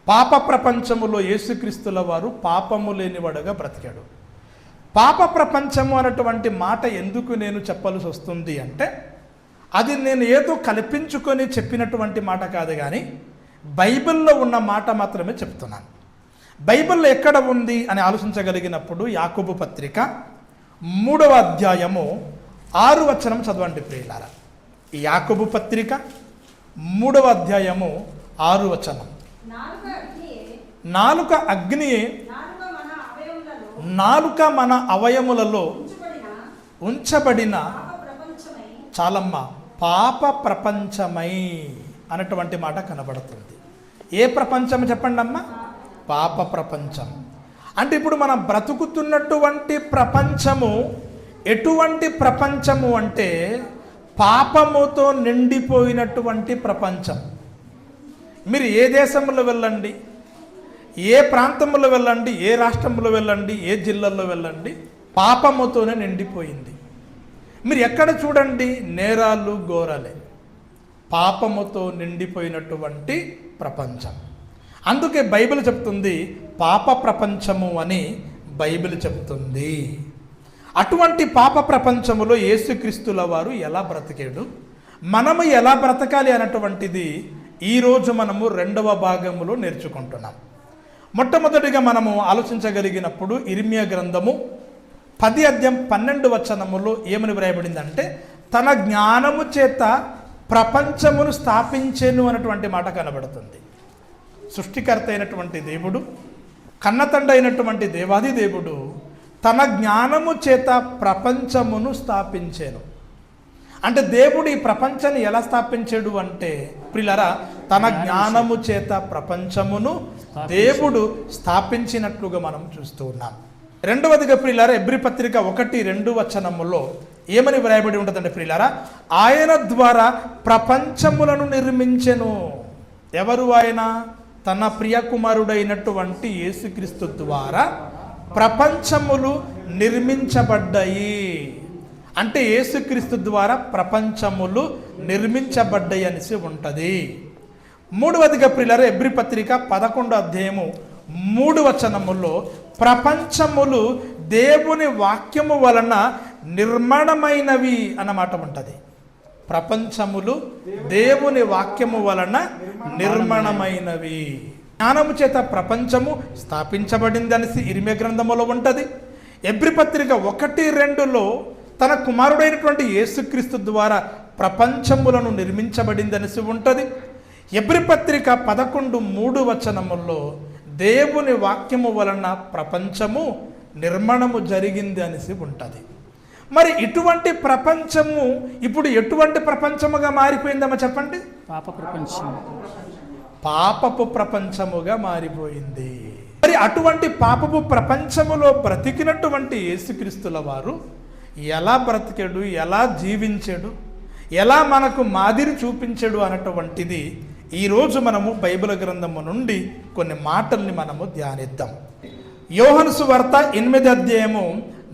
పాప ప్రపంచములో యేసుక్రీస్తుల వారు పాపము లేనివాడుగా బ్రతికాడు. పాప ప్రపంచము అన్నటువంటి మాట ఎందుకు నేను చెప్పాల్సి వస్తుంది అంటే, అది నేను ఏదో కల్పించుకొని చెప్పినటువంటి మాట కాదు, కానీ బైబిల్లో ఉన్న మాట మాత్రమే చెప్తున్నాను. బైబిల్లో ఎక్కడ ఉంది అని ఆలోచించగలిగినప్పుడు యాకోబు పత్రిక 3వ అధ్యాయము 6వ వచనం చదవండి ప్రియులారా. ఈ యాకోబు పత్రిక 3వ అధ్యాయము 6వ వచనం. నాలుక అగ్నియే, నాలుక మన అవయములలో ఉంచబడిన చాలమ్మ పాప ప్రపంచమై అన్నటువంటి మాట కనబడుతుంది. ఏ ప్రపంచం చెప్పండి అమ్మ? పాప ప్రపంచం. అంటే ఇప్పుడు మనం బ్రతుకుతున్నటువంటి ప్రపంచము ఎటువంటి ప్రపంచము అంటే పాపముతో నిండిపోయినటువంటి ప్రపంచం. మీరు ఏ దేశంలో వెళ్ళండి, ఏ ప్రాంతంలో వెళ్ళండి, ఏ రాష్ట్రంలో వెళ్ళండి, ఏ జిల్లాలో వెళ్ళండి, పాపముతోనే నిండిపోయింది. మీరు ఎక్కడ చూడండి, నేరాలు ఘోరాలే, పాపముతో నిండిపోయినటువంటి ప్రపంచం. అందుకే బైబిల్ చెప్తుంది పాప ప్రపంచము అని బైబిల్ చెప్తుంది. అటువంటి పాప ప్రపంచములో యేసుక్రీస్తుల వారు ఎలా బ్రతికాడు, మనము ఎలా బ్రతకాలి అన్నటువంటిది ఈరోజు మనము 2వ భాగములో నేర్చుకుంటున్నాం. మొట్టమొదటిగా మనము ఆలోచించగలిగినప్పుడు ఇర్మియా గ్రంథము 10 అధ్యాయం 12 వచనములో ఏమని వ్రాయబడిందంటే, తన జ్ఞానము చేత ప్రపంచమును స్థాపించెను అన్నటువంటి మాట కనబడుతుంది. సృష్టికర్త అయినటువంటి దేవుడు, కన్నతండ్రి అయినటువంటి దేవాది దేవుడు తన జ్ఞానము చేత ప్రపంచమును స్థాపించెను. అంటే దేవుడు ఈ ప్రపంచాన్ని ఎలా స్థాపించాడు అంటే ప్రియులారా, తన జ్ఞానము చేత ప్రపంచమును దేవుడు స్థాపించినట్లుగా మనం చూస్తూ ఉన్నాం. రెండవదిగా ప్రియులారా, ఎబ్రీ పత్రిక 1-2 వచనములో ఏమని వ్రాయబడి ఉంటుందంటే ప్రియులారా, ఆయన ద్వారా ప్రపంచములను నిర్మించెను. ఎవరు ఆయన? తన ప్రియ కుమారుడైనటువంటి యేసుక్రీస్తు ద్వారా ప్రపంచములు నిర్మించబడ్డాయి. అంటే యేసుక్రీస్తు ద్వారా ప్రపంచములు నిర్మించబడ్డాయి అనేసి ఉంటుంది. మూడవదిగా ప్రియులారా, ఎబ్రీ పత్రిక 11వ అధ్యాయము 3వ వచనములో ప్రపంచములు దేవుని వాక్యము వలన నిర్మాణమైనవి అన్నమాట ఉంటుంది. ప్రపంచములు దేవుని వాక్యము వలన నిర్మాణమైనవి. జ్ఞానము చేత ప్రపంచము స్థాపించబడింది అనేసి ఇర్మియా గ్రంథములో ఉంటుంది. ఎబ్రీ పత్రిక 1-2లో తన కుమారుడైనటువంటి యేసుక్రీస్తు ద్వారా ప్రపంచములను నిర్మించబడింది అనేసి ఉంటుంది. ఎబ్రీ పత్రిక 11:3 వచనములో దేవుని వాక్యము వలన ప్రపంచము నిర్మాణము జరిగింది అనేసి ఉంటుంది. మరి ఇటువంటి ప్రపంచము ఇప్పుడు ఎటువంటి ప్రపంచముగా మారిపోయిందమ్మా చెప్పండి? పాపపు ప్రపంచముగా మారిపోయింది. మరి అటువంటి పాపపు ప్రపంచములో బ్రతికినటువంటి యేసుక్రీస్తుల వారు ఎలా బ్రతికాడు, ఎలా జీవించాడు, ఎలా మనకు మాదిరి చూపించాడు అన్నటువంటిది ఈరోజు మనము బైబిల్ గ్రంథము నుండి కొన్ని మాటల్ని మనము ధ్యానిద్దాం. యోహాను సువార్త 8వ అధ్యాయము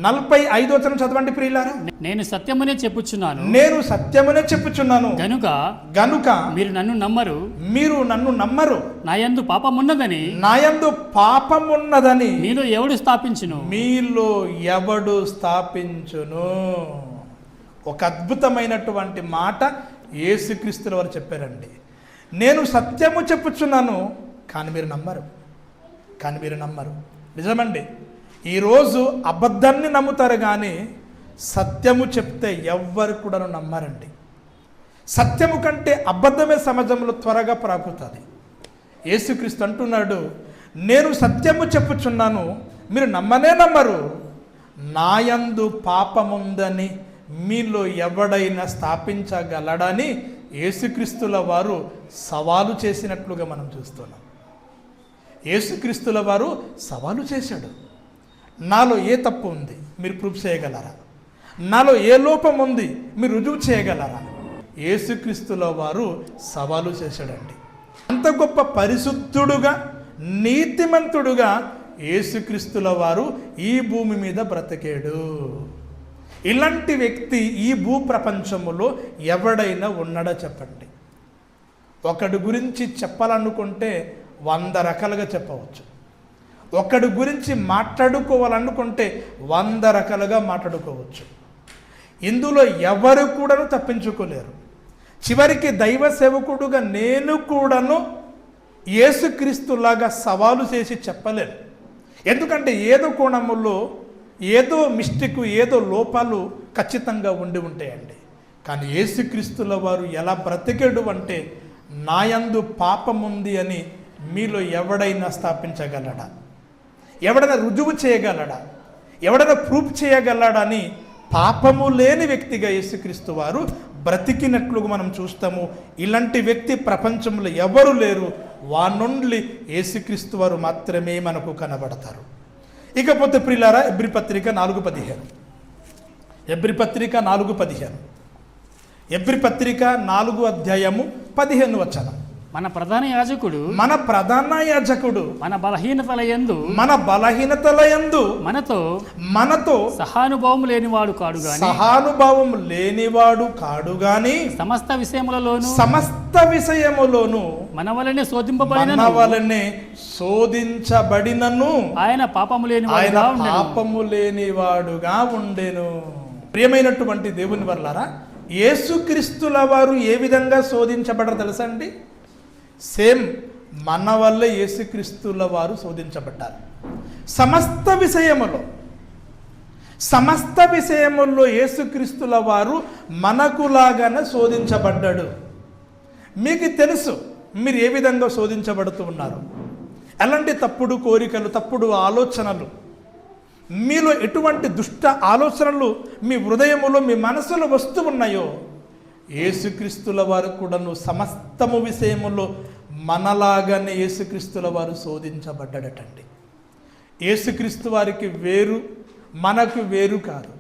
45వ వచనం చదవండి ప్రియులారా. నేను సత్యమునే చెప్పుచున్నాను, నేను సత్యమునే చెప్పుచున్నాను గనుక మీరు నన్ను నమ్మరు. నాయందు పాపమున్నదని మీలో ఎవడు స్థాపించును. ఒక అద్భుతమైనటువంటి మాట యేసుక్రీస్తుల వారు చెప్పారండి. నేను సత్యము చెప్పుచున్నాను కానీ మీరు నమ్మరు. నిజమండి, ఈరోజు అబద్ధాన్ని నమ్ముతారు కానీ సత్యము చెప్తే ఎవ్వరు కూడా నమ్మరండి. సత్యము కంటే అబద్ధమే సమాజంలో త్వరగా ప్రాకుతుంది. యేసుక్రీస్తు అంటున్నాడు, నేను సత్యము చెప్పుచున్నాను, మీరు నమ్మరు. నాయందు పాపముందని మీలో ఎవడైనా స్థాపించగలడని యేసుక్రీస్తుల వారు సవాలు చేసినట్లుగా మనం చూస్తున్నాం. యేసుక్రీస్తుల వారు సవాలు చేశాడు. నాలో ఏ తప్పు ఉంది మీరు ప్రూఫ్ చేయగలరా? నాలో ఏ లోపం ఉంది మీరు రుజువు చేయగలరా? యేసుక్రీస్తుల వారు సవాలు చేశాడండి. అంత గొప్ప పరిశుద్ధుడుగా, నీతిమంతుడుగా యేసుక్రీస్తుల వారు ఈ భూమి మీద బ్రతికాడు. ఇలాంటి వ్యక్తి ఈ భూ ప్రపంచములో ఎవడైనా ఉన్నాడా చెప్పండి? ఒకడి గురించి చెప్పాలనుకుంటే 100 రకాలుగా చెప్పవచ్చు. ఒకడి గురించి మాట్లాడుకోవాలనుకుంటే 100 రకాలుగా మాట్లాడుకోవచ్చు. ఇందులో ఎవరు కూడాను తప్పించుకోలేరు. చివరికి దైవ సేవకుడుగా నేను కూడాను యేసుక్రీస్తులాగా సవాలు చేసి చెప్పలేను. ఎందుకంటే ఏదో కోణములో ఏదో మిస్టేక్, ఏదో లోపాలు ఖచ్చితంగా ఉండి ఉంటాయండి. కానీ యేసుక్రీస్తుల వారు ఎలా బ్రతికాడు అంటే, నాయందు పాపముంది అని మీలో ఎవడైనా స్థాపించగలడా? ఎవడైనా రుజువు చేయగలడా? ఎవడైనా ప్రూఫ్ చేయగలడని పాపము లేని వ్యక్తిగా యేసుక్రీస్తు వారు బ్రతికినట్లుగా మనం చూస్తాము. ఇలాంటి వ్యక్తి ప్రపంచంలో ఎవరు లేరు. వానుండి యేసుక్రీస్తు వారు మాత్రమే మనకు కనబడతారు. ఇకపోతే ప్రియులారా, ఎబ్రీ పత్రిక 4:15, ఎబ్రీ పత్రిక 4:15, ఎబ్రీ పత్రిక 4 అధ్యాయము 15 వచనం. మన ప్రధాన యాజకుడు మన బలహీనతల యందు మనతో సహానుభావం లేనివాడు కాడు గాని సమస్త విషయములోను మన వలనే శోధించబడినను ఆయన పాపము లేనివాడుగా ఉండెను. ప్రియమైనటువంటి దేవుని వల్లారా, యేసుక్రీస్తుల వారు ఏ విధంగా శోధించబడరు తెలుసా అండి? సేమ్ మన వల్ల యేసుక్రీస్తుల వారు శోధించబడ్డారు. సమస్త విషయముల్లో యేసుక్రీస్తుల వారు మనకులాగానే శోధించబడ్డాడు. మీకు తెలుసు మీరు ఏ విధంగా శోధించబడుతూ ఉన్నారు. ఎలాంటి తప్పుడు కోరికలు, తప్పుడు ఆలోచనలు, మీలో ఎటువంటి దుష్ట ఆలోచనలు మీ హృదయములో, మీ మనసులో వస్తూ ఉన్నాయో, యేసుక్రీస్తుల వారు కూడాను సమస్తము విషయములో మనలాగానే యేసుక్రీస్తుల వారు శోధించబడ్డాడటండి. యేసుక్రీస్తు వారికి వేరు, మనకు వేరు కాదు.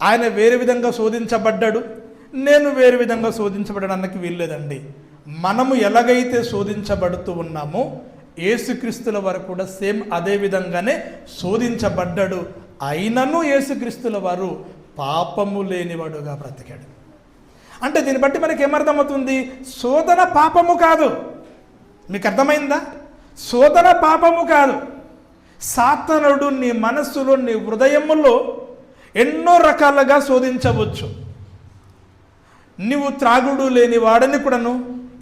ఆయన వేరే విధంగా శోధించబడ్డాడు, నేను వేరే విధంగా శోధించబడడానికి వీల్లేదండి. మనము ఎలాగైతే శోధించబడుతూ ఉన్నామో యేసుక్రీస్తుల వారు కూడా సేమ్ అదే విధంగానే శోధించబడ్డాడు. అయినను యేసుక్రీస్తుల వారు పాపము లేనివాడుగా బ్రతికాడు. అంటే దీన్ని బట్టి మనకి ఏమర్థమవుతుంది? శోధన పాపము కాదు. మీకు అర్థమైందా? శోధన పాపము కాదు. సాతానుడు నీ మనస్సులో, నీ హృదయములో ఎన్నో రకాలుగా శోధించవచ్చు. నువ్వు త్రాగుడు లేని వాడని కూడాను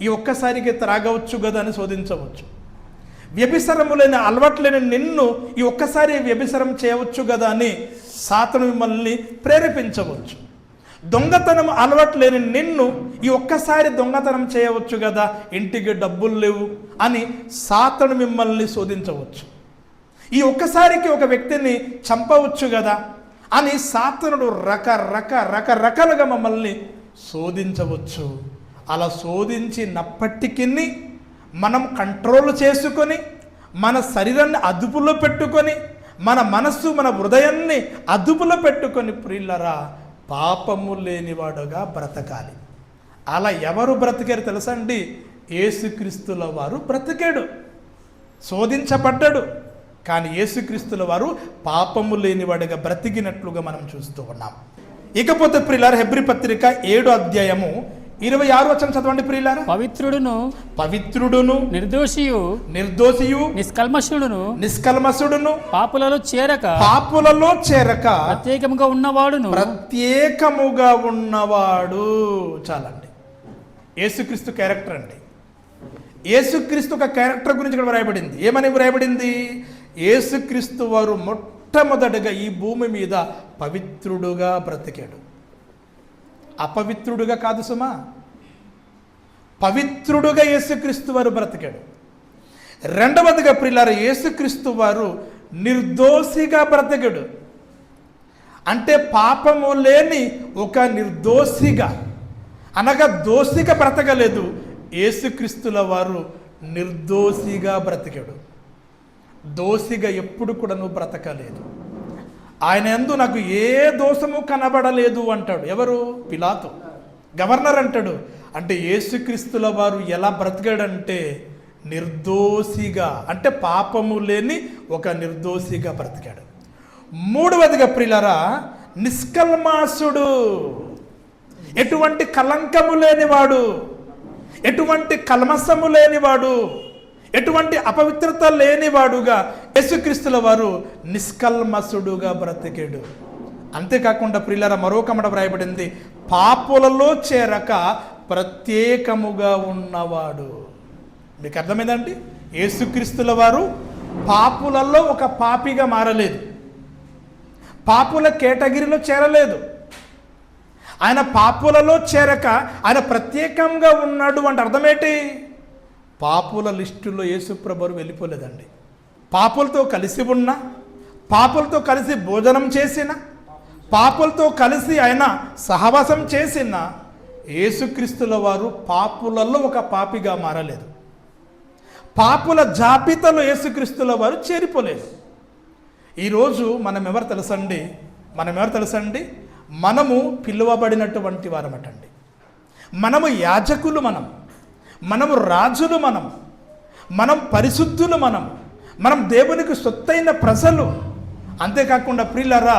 ఈ ఒక్కసారికి త్రాగవచ్చు కదా అని శోధించవచ్చు. వ్యభిచారము లేని అలవాటు లేని నిన్ను ఈ ఒక్కసారి వ్యభిచారం చేయవచ్చు కదా అని సాతాను మిమ్మల్ని ప్రేరేపించవచ్చు. దొంగతనం అలవాటు లేని నిన్ను ఈ ఒక్కసారి దొంగతనం చేయవచ్చు కదా, ఇంటికి డబ్బులు లేవు అని సాతాను మిమ్మల్ని శోధించవచ్చు. ఈ ఒక్కసారికి ఒక వ్యక్తిని చంపవచ్చు కదా అని సాతానుడు రకరకాలుగా మమ్మల్ని శోధించవచ్చు. అలా శోధించినప్పటికీ మనం కంట్రోల్ చేసుకొని, మన శరీరాన్ని అదుపులో పెట్టుకొని, మన మనస్సు, మన హృదయాన్ని అదుపులో పెట్టుకొని ప్రియులరా పాపము లేనివాడుగా బ్రతకాలి. అలా ఎవరు బ్రతికారు తెలుసా అండి? యేసుక్రీస్తుల వారు బ్రతికాడు, శోధించబడ్డాడు. కానీ యేసుక్రీస్తుల వారు పాపము లేనివాడుగా బ్రతికినట్లుగా మనం చూస్తూ ఉన్నాం. ఇకపోతే ప్రియులారా, హెబ్రీ పత్రిక 7 అధ్యాయము 26 వచనం చదవండి ప్రియులారా. పవిత్రుడును నిర్దోషియు నిష్కల్మషుడును పాపులలో చేరక ప్రత్యేకముగా ఉన్నవాడు. చాలండి. యేసుక్రీస్తు క్యారెక్టర్ అండి. యేసుక్రీస్తు ఒక క్యారెక్టర్ గురించి ఇక్కడ వ్రాయబడింది. ఏమని వ్రాయబడింది? యేసుక్రీస్తు వారు మొట్టమొదటిగా ఈ భూమి మీద పవిత్రుడుగా బ్రతికాడు. అపవిత్రుడుగా కాదు సుమా, పవిత్రుడుగా యేసుక్రీస్తు వారు బ్రతికాడు. రెండవదిగా ప్రియులారా, యేసుక్రీస్తు వారు నిర్దోషిగా బ్రతికాడు. అంటే పాపము లేని ఒక నిర్దోషిగా, అనగా దోషిగా బ్రతకలేదు. యేసుక్రీస్తుల వారు నిర్దోషిగా బ్రతికాడు. దోషిగా ఎప్పుడు కూడా నువ్వు బ్రతకలేదు. ఆయన యందు నాకు ఏ దోషము కనబడలేదు అంటాడు. ఎవరు? పిలాతు, గవర్నర్ అంటాడు. అంటే యేసుక్రీస్తుల వారు ఎలా బ్రతికాడంటే నిర్దోషిగా, అంటే పాపము లేని ఒక నిర్దోషిగా బ్రతికాడు. మూడవదిగా ప్రియులారా, నిష్కల్మషుడు, ఎటువంటి కలంకము లేనివాడు, ఎటువంటి కల్మసము లేనివాడు, ఎటువంటి అపవిత్రత లేనివాడుగా యేసుక్రీస్తుల వారు నిష్కల్మసుడుగా బ్రతికాడు. అంతేకాకుండా ప్రియులారా మరొక మాట వ్రాయబడింది, పాపులలో చేరక ప్రత్యేకముగా ఉన్నవాడు. మీకు అర్థమైందండి? యేసుక్రీస్తుల వారు పాపులలో ఒక పాపిగా మారలేదు, పాపుల కేటగిరీలో చేరలేదు. ఆయన పాపులలో చేరక ఆయన ప్రత్యేకంగా ఉన్నాడు అంటే అర్థమేంటి? పాపుల లిస్టులో యేసుప్రభువు వెళ్ళిపోలేదండి. పాపులతో కలిసి ఉన్న, పాపులతో కలిసి భోజనం చేసిన, పాపులతో కలిసి ఆయన సహవాసం చేసిన యేసుక్రీస్తుల వారు పాపులలో ఒక పాపిగా మారలేదు. పాపుల జాబితాలో యేసుక్రీస్తుల వారు చేరిపోలేదు. ఈరోజు మనం ఎవరు తెలుసండి? మనము పిలువబడినటువంటి వారమటండి. మనము యాజకులు, మనము రాజులు, మనం పరిశుద్ధులు, మనం దేవునికి సొత్తైన ప్రజలు. అంతేకాకుండా ప్రియులారా,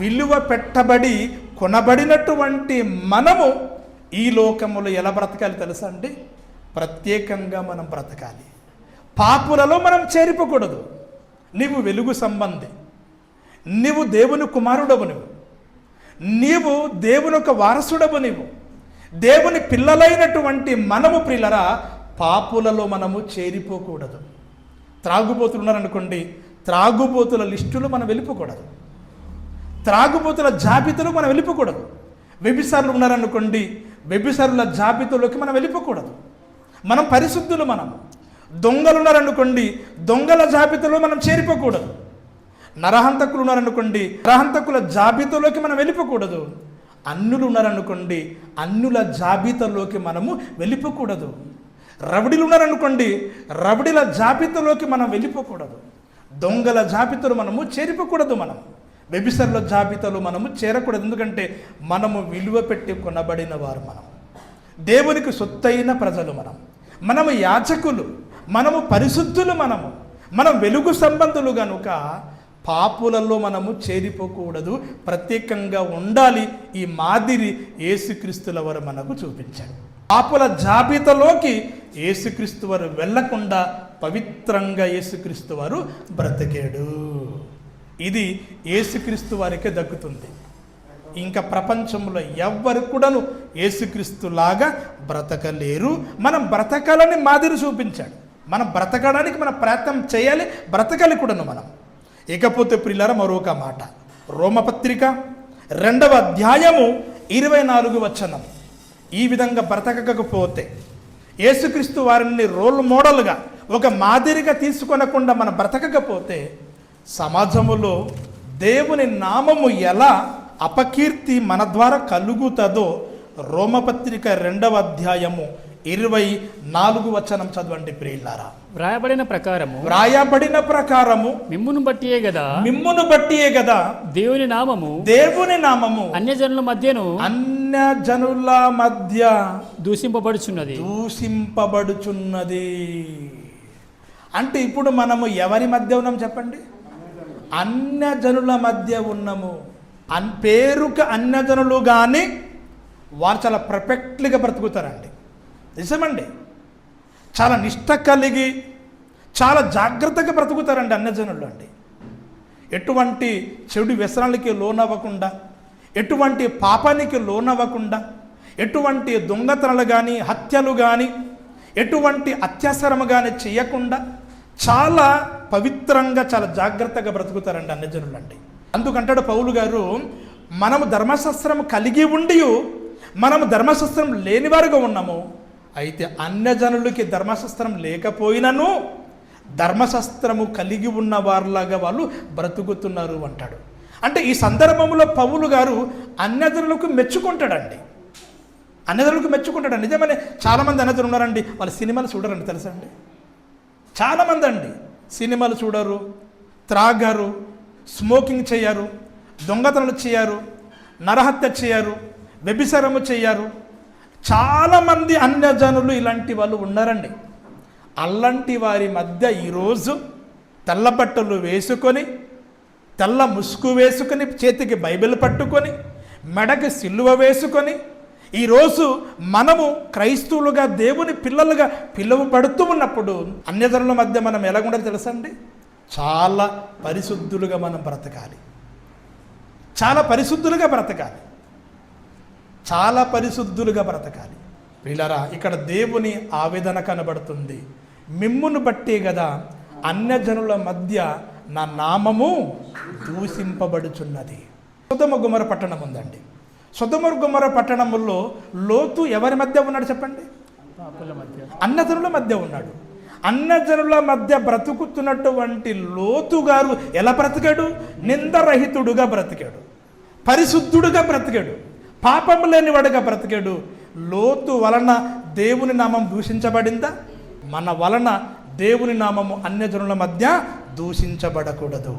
విలువ పెట్టబడి కొనబడినటువంటి మనము ఈ లోకములో ఎలా బ్రతకాలి తెలుసా అండి? ప్రత్యేకంగా మనం బ్రతకాలి. పాపులలో మనం చేరిపోకూడదు. నీవు వెలుగు సంబంధి, నీవు దేవుని కుమారుడవు, నీవు దేవుని యొక్క వారసుడవు, నీవు దేవుని పిల్లలైనటువంటి మనము ప్రియులరా పాపులలో మనము చేరిపోకూడదు. త్రాగుబోతులు ఉన్నారనుకోండి, త్రాగుబోతుల లిస్టులు మనం వెళ్ళిపోకూడదు, త్రాగుబోతుల జాబితాలో మనం వెళ్ళిపోకూడదు. వ్యభిచారులు ఉన్నారనుకోండి, వ్యభిచారుల జాబితాలోకి మనం వెళ్ళిపోకూడదు. మనం పరిశుద్ధులు. దొంగలు ఉన్నారనుకోండి, దొంగల జాబితాలో మనం చేరిపోకూడదు. నరహంతకులు ఉన్నారనుకోండి, నరహంతకుల జాబితాలోకి మనం వెళ్ళిపోకూడదు. అన్యులు ఉన్నారనుకోండి, అన్యుల జాబితాలోకి మనము వెళ్ళిపోకూడదు. రవిడీలు ఉన్నారనుకోండి, రవిడీల జాబితాలోకి మనం వెళ్ళిపోకూడదు. దొంగల జాబితాలో మనము చేరిపోకూడదు. వ్యభిచారుల జాబితాలో మనము చేరకూడదు. ఎందుకంటే మనము విలువ పెట్టి కొనబడిన వారు, దేవునికి సొత్తైన ప్రజలు, మనము యాజకులు, మనము పరిశుద్ధులు, మనం వెలుగు సంబంధులు కనుక పాపులలో మనము చేరిపోకూడదు, ప్రత్యేకంగా ఉండాలి. ఈ మాదిరి యేసుక్రీస్తుల వారు మనకు చూపించాడు. పాపుల జాబితాలోకి యేసుక్రీస్తు వారు వెళ్లకుండా పవిత్రంగా యేసుక్రీస్తు వారు బ్రతికాడు. ఇది యేసుక్రీస్తు వారికే దక్కుతుంది. ఇంకా ప్రపంచంలో ఎవ్వరు కూడాను యేసుక్రీస్తులాగా బ్రతకలేరు. మనం బ్రతకాలని మాదిరి చూపించాడు. మనం బ్రతకడానికి మనం ప్రయత్నం చేయాలి, బ్రతకాలి కూడాను మనం. ఇకపోతే ప్రియులారా మరొక మాట, రోమపత్రిక 2వ అధ్యాయము 24వ వచనం. ఈ విధంగా బ్రతకకపోతే, యేసుక్రీస్తు వారిని రోల్ మోడల్గా ఒక మాదిరిగా తీసుకొనకుండా మనం బ్రతకకపోతే సమాజములో దేవుని నామము ఎలా అపకీర్తి మన ద్వారా కలుగుతుందో రోమపత్రిక 2వ అధ్యాయము 24వ వచనం చదవండి ప్రియులారా. వ్రాయబడిన ప్రకారము మిమ్మును బట్టియే గదా దేవుని నామము అన్యజనుల మధ్య దూషింపబడుచున్నది. అంటే ఇప్పుడు మనము ఎవరి మధ్య ఉన్నాం చెప్పండి? అన్యజనుల మధ్య ఉన్నాము. పేరుకు అన్యజనులు కానీ వారు చాలా పర్ఫెక్ట్గా బ్రతుకుతారండి. నిజమండి, చాలా నిష్ట కలిగి చాలా జాగ్రత్తగా బ్రతుకుతారండి అన్యజనులు అండి. ఎటువంటి చెడు వ్యసనాలకి లోనవ్వకుండా, ఎటువంటి పాపానికి లోనవ్వకుండా, ఎటువంటి దొంగతనాలు కానీ హత్యలు కానీ ఎటువంటి అత్యాచారము కానీ చేయకుండా చాలా పవిత్రంగా చాలా జాగ్రత్తగా బ్రతుకుతారండి అన్యజనులు అండి. అందుకంటాడు పౌలు గారు, మనము ధర్మశాస్త్రం కలిగి ఉండి మనము ధర్మశాస్త్రం లేనివారుగా ఉన్నాము. అయితే అన్యజనులకి ధర్మశాస్త్రం లేకపోయినను ధర్మశాస్త్రము కలిగి ఉన్న వారిలాగా వాళ్ళు బ్రతుకుతున్నారు అంటాడు. అంటే ఈ సందర్భంలో పౌలు గారు అన్యజనులకు మెచ్చుకుంటాడండి. నిజమని చాలామంది అన్యజనులు ఉన్నారండి, వాళ్ళు సినిమాలు చూడరండి, తెలుసా అండి? చాలామంది అండి సినిమాలు చూడరు, త్రాగారు, స్మోకింగ్ చేయరు, దొంగతనాలు చేయరు, నరహత్య చేయరు, వ్యభిచారము చేయరు. చాలామంది అన్యజనులు ఇలాంటి వాళ్ళు ఉన్నారండి. అలాంటి వారి మధ్య ఈరోజు తెల్ల బట్టలు వేసుకొని, తెల్ల ముసుగు వేసుకొని, చేతికి బైబిల్ పట్టుకొని, మెడకి సిలువ వేసుకొని, ఈరోజు మనము క్రైస్తవులుగా దేవుని పిల్లలుగా పిలువబడుతూ ఉన్నప్పుడు అన్యజనుల మధ్య మనం ఎలాగుండాలో తెలుసా అండి? చాలా పరిశుద్ధులుగా మనం బ్రతకాలి. చాలా పరిశుద్ధులుగా బ్రతకాలి. చాలా పరిశుద్ధులుగా బ్రతకాలి. పిల్లరా, ఇక్కడ దేవుని ఆవేదన కనబడుతుంది. మిమ్మును బట్టే కదా అన్యజనుల మధ్య నా నామము దూషింపబడుచున్నది. సొదొమ గొమొర పట్టణం ఉందండి. సొదొమ గొమొర పట్టణములో లోతు ఎవరి మధ్య ఉన్నాడు చెప్పండి? పాపుల మధ్య, అన్నజనుల మధ్య ఉన్నాడు. అన్నజనుల మధ్య బ్రతుకుతున్నటువంటి లోతు గారు ఎలా బ్రతికాడు? నిందరహితుడుగా బ్రతికాడు, పరిశుద్ధుడుగా బ్రతికాడు, పాపం లేనివాడుగా బ్రతికాడు. లోతు వలన దేవుని నామం దూషించబడిందా? మన వలన దేవుని నామము అన్యజనుల మధ్య దూషించబడకూడదు.